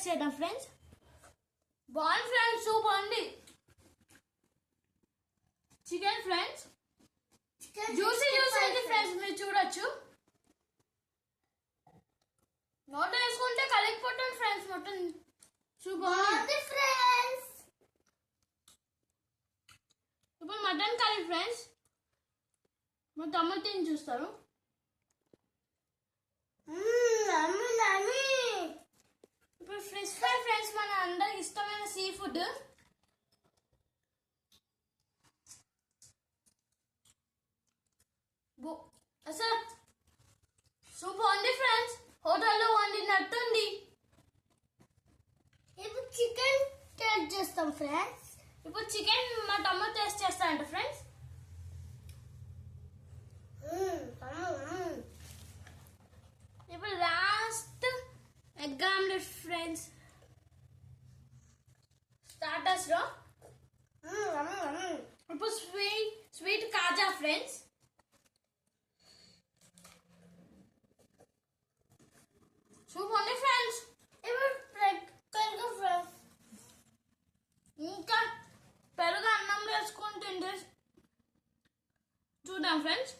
Taste చేద్దాం friends. బాగుంది friends, soup ఉంది. చికెన్ ఫ్రెండ్స్, జ్యూసీ జ్యూసీ ఉంది ఫ్రెండ్స్, మీరు చూడొచ్చు. నోట్లో వేసుకుంటే కలిగిపోతుంది ఫ్రెండ్స్ మొత్తం. సూప్ బాగుంది ఫ్రెండ్స్. ఇప్పుడు మటన్ కర్రీ ఫ్రెండ్స్, మా తమ్ముడు తిని చూస్తారు. ఇప్పుడు ఫిష్ ఫ్రై ఫ్రెండ్స్, మన అందరికి ఇష్టమైన సీ ఫుడ్. అసలు సూపర్ ఉంది ఫ్రెండ్స్, హోటల్లో వండినట్టుంది. ఇప్పుడు చికెన్ టేస్ట్ చేస్తాం ఫ్రెండ్స్. ఇప్పుడు చికెన్ మా తమ్ముడు టేస్ట్ చేస్తాడంట ఫ్రెండ్స్. ఇప్పుడు last egg omelette friends, starters లో. ఇప్పుడు స్వీట్ కాజా ఫ్రెండ్స్. సూపర్ ఉంది ఫ్రెండ్స్. ఇప్పుడు పెరుగు ఫ్రెండ్స్, ఇంకా పెరుగు అన్నంలో వేసుకొని తింటే చూద్దాం ఫ్రెండ్స్.